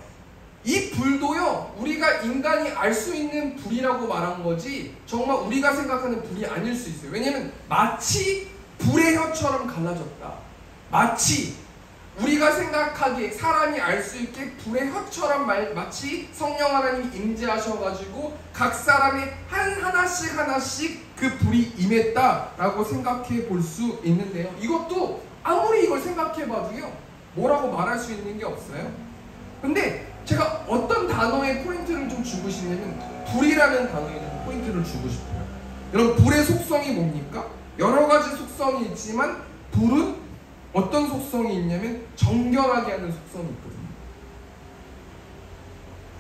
이 불도요, 우리가 인간이 알 수 있는 불이라고 말한 거지 정말 우리가 생각하는 불이 아닐 수 있어요. 왜냐하면 마치 불의 혀처럼 갈라졌다. 마치 우리가 생각하기에 사람이 알 수 있게 불의 혀처럼 마치 성령 하나님이 임재하셔가지고 각 사람이 하나씩 그 불이 임했다라고 생각해 볼 수 있는데요, 이것도 아무리 이걸 생각해봐도요 뭐라고 말할 수 있는 게 없어요. 근데 제가 어떤 단어에 포인트를 좀 주고 싶냐면 불이라는 단어에 좀 포인트를 주고 싶어요. 여러분, 불의 속성이 뭡니까? 여러 가지 속성이 있지만 불은 어떤 속성이 있냐면 정결하게 하는 속성이 있거든요.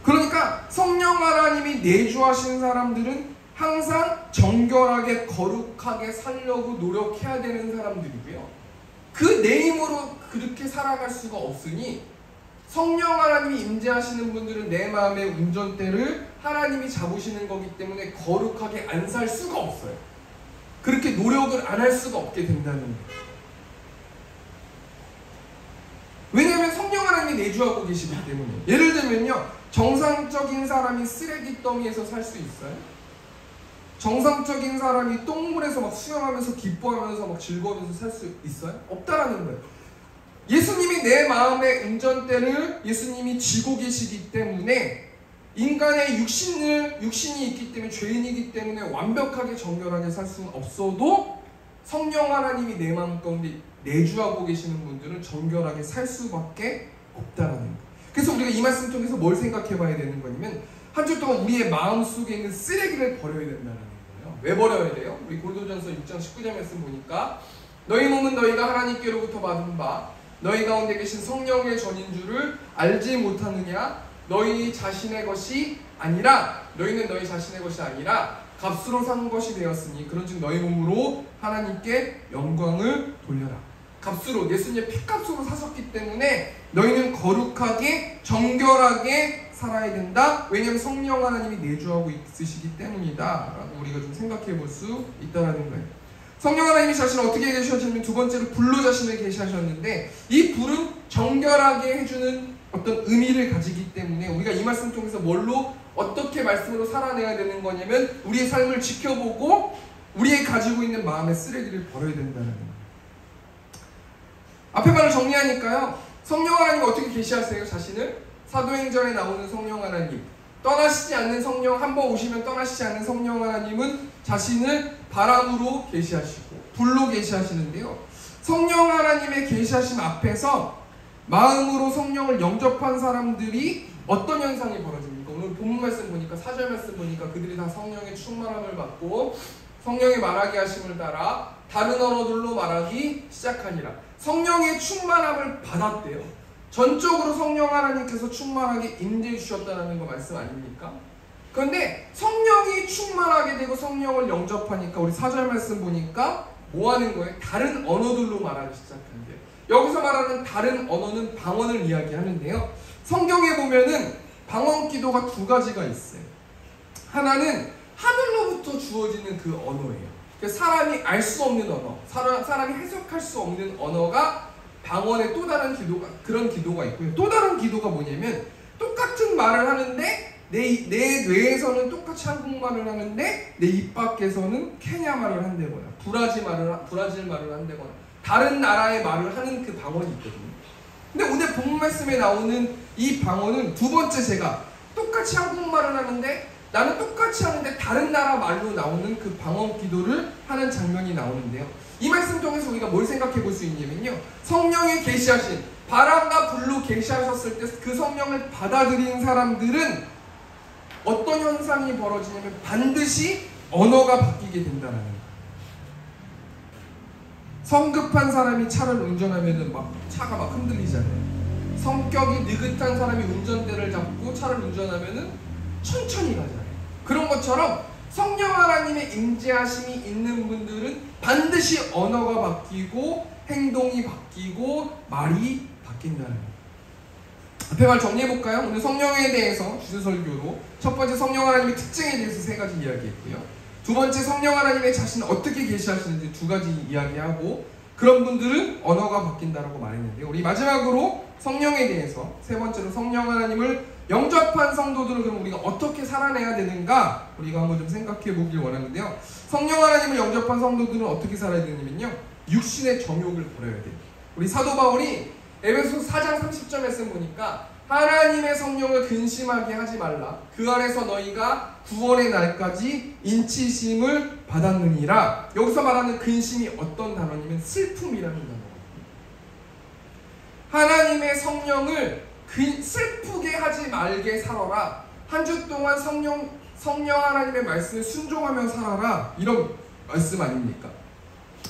그러니까 성령 하나님이 내주하신 사람들은 항상 정결하게 거룩하게 살려고 노력해야 되는 사람들이고요, 그 내 힘으로 그렇게 살아갈 수가 없으니 성령 하나님이 임재하시는 분들은 내 마음의 운전대를 하나님이 잡으시는 거기 때문에 거룩하게 안 살 수가 없어요. 그렇게 노력을 안 할 수가 없게 된다는 거예요. 왜냐하면 성령 하나님이 내주하고 계시기 때문에. 예를 들면요, 정상적인 사람이 쓰레기 더미에서 살 수 있어요? 정상적인 사람이 똥물에서 막 수영하면서 기뻐하면서 막 즐거우면서 살 수 있어요? 없다라는 거예요. 예수님이 내 마음의 운전대를 예수님이 쥐고 계시기 때문에 인간의 육신이 있기 때문에, 죄인이기 때문에 완벽하게 정결하게 살 수는 없어도 성령 하나님이 내 마음 가운데 내주하고 계시는 분들은 정결하게 살 수밖에 없다라는 거예요. 그래서 우리가 이 말씀 통해서 뭘 생각해 봐야 되는 거냐면 한 주 동안 우리의 마음 속에 있는 쓰레기를 버려야 된다는 거예요. 왜 버려야 돼요? 우리 고린도전서 6장 19절 말씀 보니까 너희 몸은 너희가 하나님께로부터 받은 바 너희 가운데 계신 성령의 전인 줄을 알지 못하느냐? 너희 자신의 것이 아니라, 너희는 너희 자신의 것이 아니라 값으로 산 것이 되었으니 그런즉 너희 몸으로 하나님께 영광을 돌려라. 값으로, 예수님의 피값으로 사셨기 때문에 너희는 거룩하게 정결하게 살아야 된다. 왜냐하면 성령 하나님이 내주하고 있으시기 때문이다 라고 우리가 좀 생각해 볼 수 있다는 거예요. 성령 하나님이 자신을 어떻게 계시하셨냐면 두 번째로 불로 자신을 계시하셨는데, 이 불은 정결하게 해주는 어떤 의미를 가지기 때문에 우리가 이 말씀 통해서 뭘로 어떻게 말씀으로 살아내야 되는 거냐면 우리의 삶을 지켜보고 우리의 가지고 있는 마음의 쓰레기를 버려야 된다는 거예요. 앞에 말을 정리하니까요, 성령 하나님이 어떻게 계시하세요? 자신을? 사도행전에 나오는 성령 하나님, 떠나시지 않는 성령, 한번 오시면 떠나시지 않는 성령 하나님은 자신을 바람으로 계시하시고 불로 계시하시는데요, 성령 하나님의 계시하심 앞에서 마음으로 성령을 영접한 사람들이 어떤 현상이 벌어집니까? 오늘 본문 말씀 보니까 4절 말씀 보니까 그들이 다 성령의 충만함을 받고 성령의 말하게 하심을 따라 다른 언어들로 말하기 시작하니라. 성령의 충만함을 받았대요. 전적으로 성령 하나님께서 충만하게 임재해 주셨다는 거 말씀 아닙니까? 그런데 성령이 충만하게 되고 성령을 영접하니까 우리 4절 말씀 보니까 뭐 하는 거예요? 다른 언어들로 말하기 시작한대요. 여기서 말하는 다른 언어는 방언을 이야기하는데요. 성경에 보면은 방언 기도가 두 가지가 있어요. 하나는 하늘로부터 주어지는 그 언어예요. 사람이 알 수 없는 언어, 사람이 해석할 수 없는 언어가 방언의 또 다른 기도가, 그런 기도가 있고요. 또 다른 기도가 뭐냐면 똑같은 말을 하는데 내 뇌에서는 똑같이 한국말을 하는데 내 입 밖에서는 케냐 말을 한다거나 브라질 말을 한다거나 다른 나라의 말을 하는 그 방언이 있거든요. 근데 오늘 본문 말씀에 나오는 이 방언은 두 번째, 제가 똑같이 한국말을 하는데 나는 똑같이 하는데 다른 나라 말로 나오는 그 방언 기도를 하는 장면이 나오는데요. 이 말씀 통해서 우리가 뭘 생각해 볼 수 있냐면요, 성령이 계시하신, 바람과 불로 계시하셨을 때 그 성령을 받아들인 사람들은 어떤 현상이 벌어지냐면 반드시 언어가 바뀌게 된다는 거예요. 성급한 사람이 차를 운전하면 차가 막 흔들리잖아요. 성격이 느긋한 사람이 운전대를 잡고 차를 운전하면 천천히 가잖아요. 그런 것처럼 성령 하나님의 임재하심이 있는 분들은 반드시 언어가 바뀌고 행동이 바뀌고 말이 바뀐다는 거예요. 앞에 말 정리해볼까요? 오늘 성령에 대해서 주제설교로 첫 번째 성령 하나님의 특징에 대해서 세 가지 이야기했고요. 두 번째 성령 하나님의 자신을 어떻게 계시하시는지 두 가지 이야기하고, 그런 분들은 언어가 바뀐다라고 말했는데요. 우리 마지막으로 성령에 대해서 세 번째로 성령 하나님을 영접한 성도들은 그럼 우리가 어떻게 살아내야 되는가 우리가 한번 좀 생각해 보길 원하는데요. 성령 하나님을 영접한 성도들은 어떻게 살아야 되냐면요, 육신의 정욕을 버려야 돼요. 우리 사도 바울이 에베소서 4장 30절 말씀 보니까 하나님의 성령을 근심하게 하지 말라. 그 안에서 너희가 구원의 날까지 인치심을 받았느니라. 여기서 말하는 근심이 어떤 단어냐면 슬픔이라는 단어거든요. 하나님의 성령을 슬프게 하지 말게 살아라. 한 주 동안 성령 하나님의 말씀에 순종하며 살아라. 이런 말씀 아닙니까?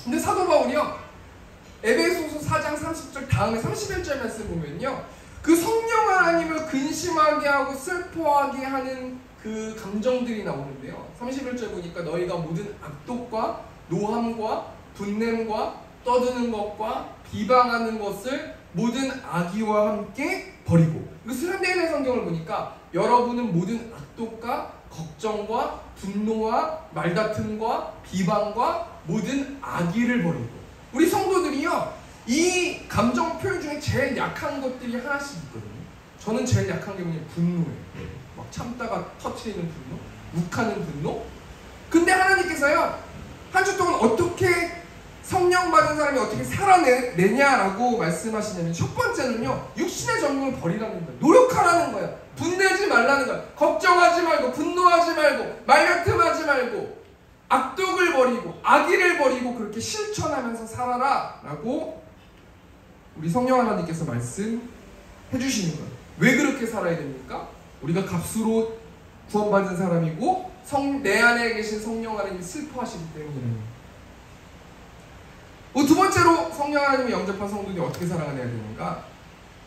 근데 사도 바울이요, 에베소서 4장 30절 다음에 31절 말씀 보면요, 그 성령 하나님을 근심하게 하고 슬퍼하게 하는 그 감정들이 나오는데요. 31절 보니까 너희가 모든 악독과 노함과 분냄과 떠드는 것과 비방하는 것을 모든 악의와 함께 버리고, 그리고 현대인의 성경을 보니까 여러분은 모든 악독과 걱정과 분노와 말다툼과 비방과 모든 악의를 버리고. 우리 성도들이요, 이 감정 표현 중에 제일 약한 것들이 하나씩 있거든요. 저는 제일 약한 게 뭐냐면 분노예요. 막 참다가 터트리는 분노, 욱하는 분노. 근데 하나님께서요, 한 주 동안 어떻게 성령 받은 사람이 어떻게 살아내냐라고 말씀하시냐면, 첫 번째는요, 육신의 정욕을 버리라는 거예요. 노력하라는 거예요. 분내지 말라는 거예요. 걱정하지 말고, 분노하지 말고, 말다툼하지 말고, 악독을 버리고 악의를 버리고 그렇게 실천하면서 살아라 라고 우리 성령 하나님께서 말씀해 주시는 거예요. 왜 그렇게 살아야 됩니까? 우리가 값으로 구원받은 사람이고 내 안에 계신 성령 하나님이 슬퍼하시기 때문이에요. 두 번째로 성령 하나님을 영접한 성도들이 어떻게 살아가야 되는가?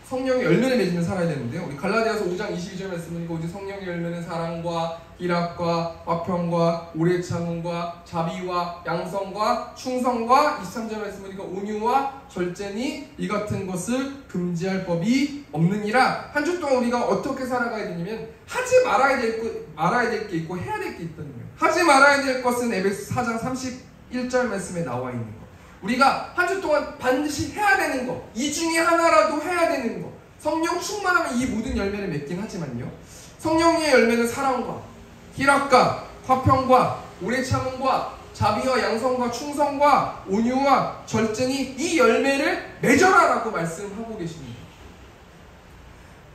성령의 열매를 맺으며 살아야 되는데요. 우리 갈라디아서 5장 22절 말씀은 오직 성령의 열매는 사랑과 희락과 화평과 오래 참음과 자비와 양성과 충성과 23절 말씀은 온유와 절제니 이 같은 것을 금지할 법이 없느니라. 한 주 동안 우리가 어떻게 살아가야 되냐면 하지 말아야 될 게 있고 해야 될 게 있다는 거예요. 하지 말아야 될 것은 에베소 4장 31절 말씀에 나와 있는 거. 우리가 한 주 동안 반드시 해야 되는 거, 이 중에 하나라도 해야 되는 거. 성령 충만하면 이 모든 열매를 맺긴 하지만요, 성령의 열매는 사랑과 희락과 화평과 오래 참음과 자비와 양성과 충성과 온유와 절제니 이 열매를 맺어라라고 말씀하고 계십니다.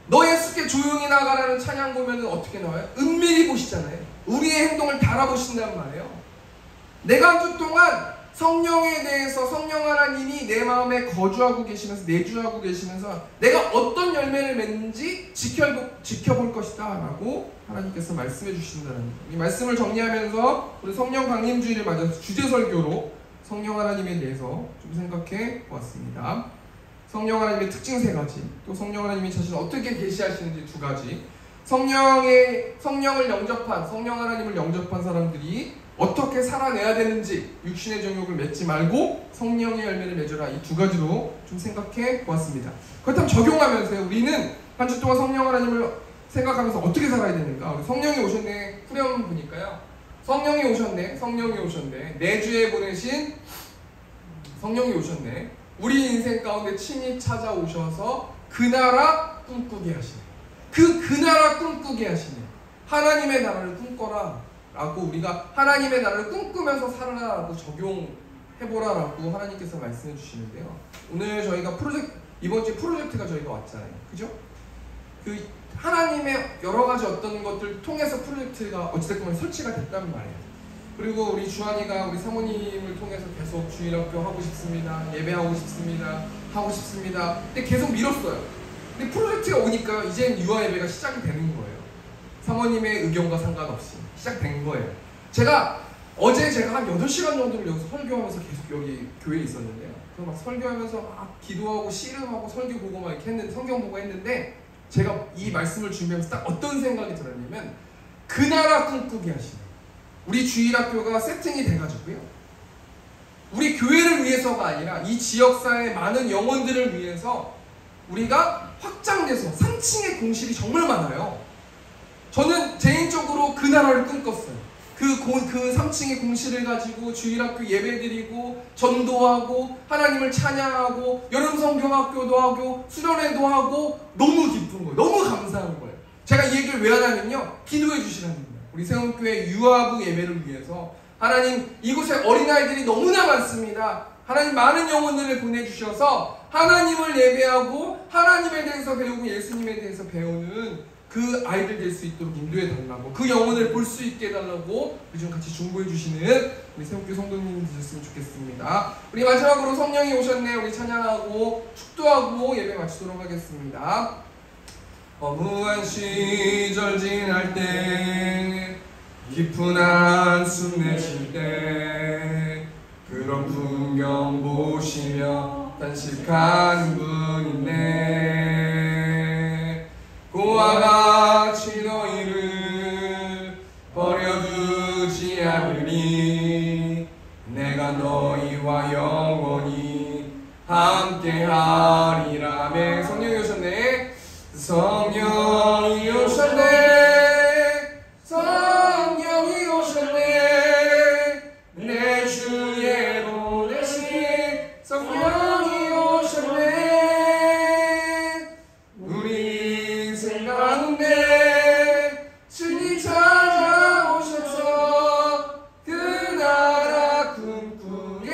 너 예수께 조용히 나가라는 찬양 보면은 어떻게 나와요? 은밀히 보시잖아요. 우리의 행동을 달아보신단 말이에요. 내가 한 주 동안 성령에 대해서 성령 하나님이 내 마음에 거주하고 계시면서 내주하고 계시면서 내가 어떤 열매를 맺는지 지켜볼 것이다 라고 하나님께서 말씀해 주신다는 거예요. 이 말씀을 정리하면서 우리 성령 강림주의를 맞아서 주제설교로 성령 하나님에 대해서 좀 생각해 보았습니다. 성령 하나님의 특징 3가지, 또 성령 하나님이 자신을 어떻게 계시하시는지 2가지, 성령을 영접한, 성령 하나님을 영접한 사람들이 어떻게 살아내야 되는지, 육신의 정욕을 맺지 말고 성령의 열매를 맺어라, 이 2가지로 좀 생각해 보았습니다. 그렇다면 적용하면서요, 우리는 한 주 동안 성령 하나님을 생각하면서 어떻게 살아야 되는가? 우리 성령이 오셨네, 후렴 보니까요, 성령이 오셨네, 내주에 보내신 성령이 오셨네, 우리 인생 가운데 친히 찾아오셔서 그 나라 꿈꾸게 하시네. 그 나라 꿈꾸게 하시네. 하나님의 나라를 꿈꿔라 라고, 우리가 하나님의 나라를 꿈꾸면서 살아라라고 적용해보라라고 하나님께서 말씀해 주시는데요. 오늘 저희가 이번 주에 프로젝트가 저희가 왔잖아요. 그죠? 그 하나님의 여러 가지 어떤 것들 통해서 프로젝트가 어찌됐건 설치가 됐단 말이에요. 그리고 우리 주한이가 우리 사모님을 통해서 계속 주일학교 하고 싶습니다, 예배하고 싶습니다, 하고 싶습니다. 근데 계속 미뤘어요. 근데 프로젝트가 오니까 이젠 유아 예배가 시작이 되는 거예요. 사모님의 의견과 상관없이 시작된 거예요. 어제 제가 한 8시간 정도를 여기서 설교하면서 계속 여기 교회에 있었는데요. 그래서 막 설교하면서 막 기도하고 씨름하고 설교 보고 막 이렇게 했는데, 성경 보고 했는데, 제가 이 말씀을 준비하면서 딱 어떤 생각이 들었냐면, 그 나라 꿈꾸게 하시는, 우리 주일학교가 세팅이 돼가지고요, 우리 교회를 위해서가 아니라 이 지역사회의 많은 영혼들을 위해서 우리가 확장돼서 3층의 공실이 정말 많아요. 저는 개인적으로 그 나라를 꿈꿨어요. 그 3층의 공실을 가지고 주일학교 예배드리고 전도하고 하나님을 찬양하고 여름 성경학교도 하고 수련회도 하고, 너무 기쁜 거예요. 너무 감사한 거예요. 제가 이 얘기를 왜 하냐면요, 기도해 주시라는 거예요. 우리 세움교회 유아부 예배를 위해서 하나님, 이곳에 어린아이들이 너무나 많습니다. 하나님, 많은 영혼들을 보내주셔서 하나님을 예배하고 하나님에 대해서 배우고 예수님에 대해서 배우는 그 아이들 될 수 있도록 인도해 달라고, 그 영혼을 볼 수 있게 해달라고 요즘 같이 중보해 주시는 우리 세움교회 성도님 되셨으면 좋겠습니다. 우리 마지막으로 성령이 오셨네, 우리 찬양하고 축도하고 예배 마치도록 하겠습니다. 허무한 시절 지날 때, 깊은 한숨 내쉴 때, 그런 풍경 보시며 단식하는 분 있네. 고와 같이 너희를 버려두지 않으니, 내가 너희와 영원히 함께하리라. 아멘. 성령이 오셨네. 성령이 오셨네. 성령이 오셨네. 내 주에 보내신 성령이 오셨네. 우리 인생 가운데 주님 찾아오셔서 그 나라 꿈꾸게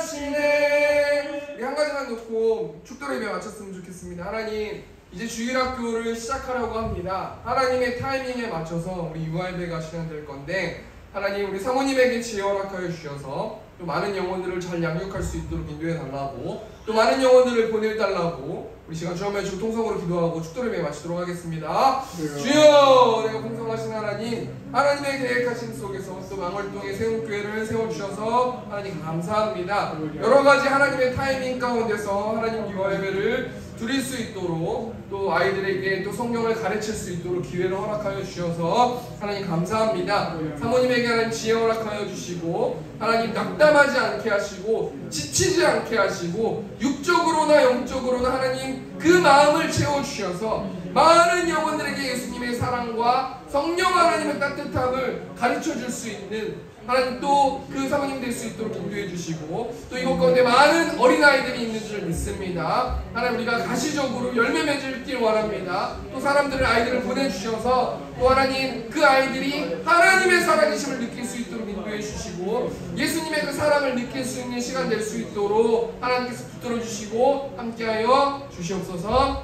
하시네. 우리 한 가지만 놓고 축도 예배 마쳤으면 좋겠습니다. 하나님, 이제 주일학교를 시작하려고 합니다. 하나님의 타이밍에 맞춰서 우리 유아예배가 진행될 건데, 하나님, 우리 사모님에게 지혜 허락하여 주셔서 또 많은 영혼들을 잘 양육할 수 있도록 인도해 달라고, 또 많은 영혼들을 보내달라고, 우리 시간 주함의 주 통성으로 기도하고 축도를 마치도록 하겠습니다. 주여, 내가 풍성하신 하나님, 하나님의 계획하신 속에서 또 망월동의 세움교회를 세워주셔서 하나님 감사합니다. 여러가지 하나님의 타이밍 가운데서 하나님 유아예배를 드릴 수 있도록, 또 아이들에게 또 성경을 가르칠 수 있도록 기회를 허락하여 주셔서 하나님 감사합니다. 사모님에게 하나님 지혜 허락하여 주시고, 하나님 낙담하지 않게 하시고 지치지 않게 하시고, 육적으로나 영적으로나 하나님 그 마음을 채워주셔서 많은 영혼들에게 예수님의 사랑과 성령 하나님의 따뜻함을 가르쳐 줄 수 있는, 하나님 또 그 사모님 될 수 있도록 인도해 주시고, 또 이곳 가운데 많은 어린아이들이 있는 줄 믿습니다. 하나님, 우리가 가시적으로 열매 맺을 길 원합니다. 또 사람들을, 아이들을 보내주셔서 또 하나님 그 아이들이 하나님의 살아계심을 느낄 수 있도록 인도해 주시고, 예수님의 그 사랑을 느낄 수 있는 시간 될 수 있도록 하나님께서 붙들어 주시고 함께하여 주시옵소서.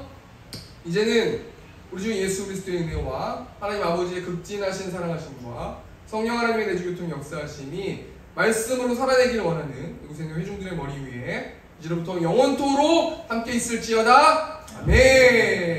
이제는 우리 주 예수 그리스도의 은혜와 하나님 아버지의 극진하신 사랑하심과 성령 하나님의 내주교통 역사하심이 말씀으로 살아내기를 원하는 이곳의 회중들의 머리 위에 이제부터 영원토록 함께 있을지어다. 아멘.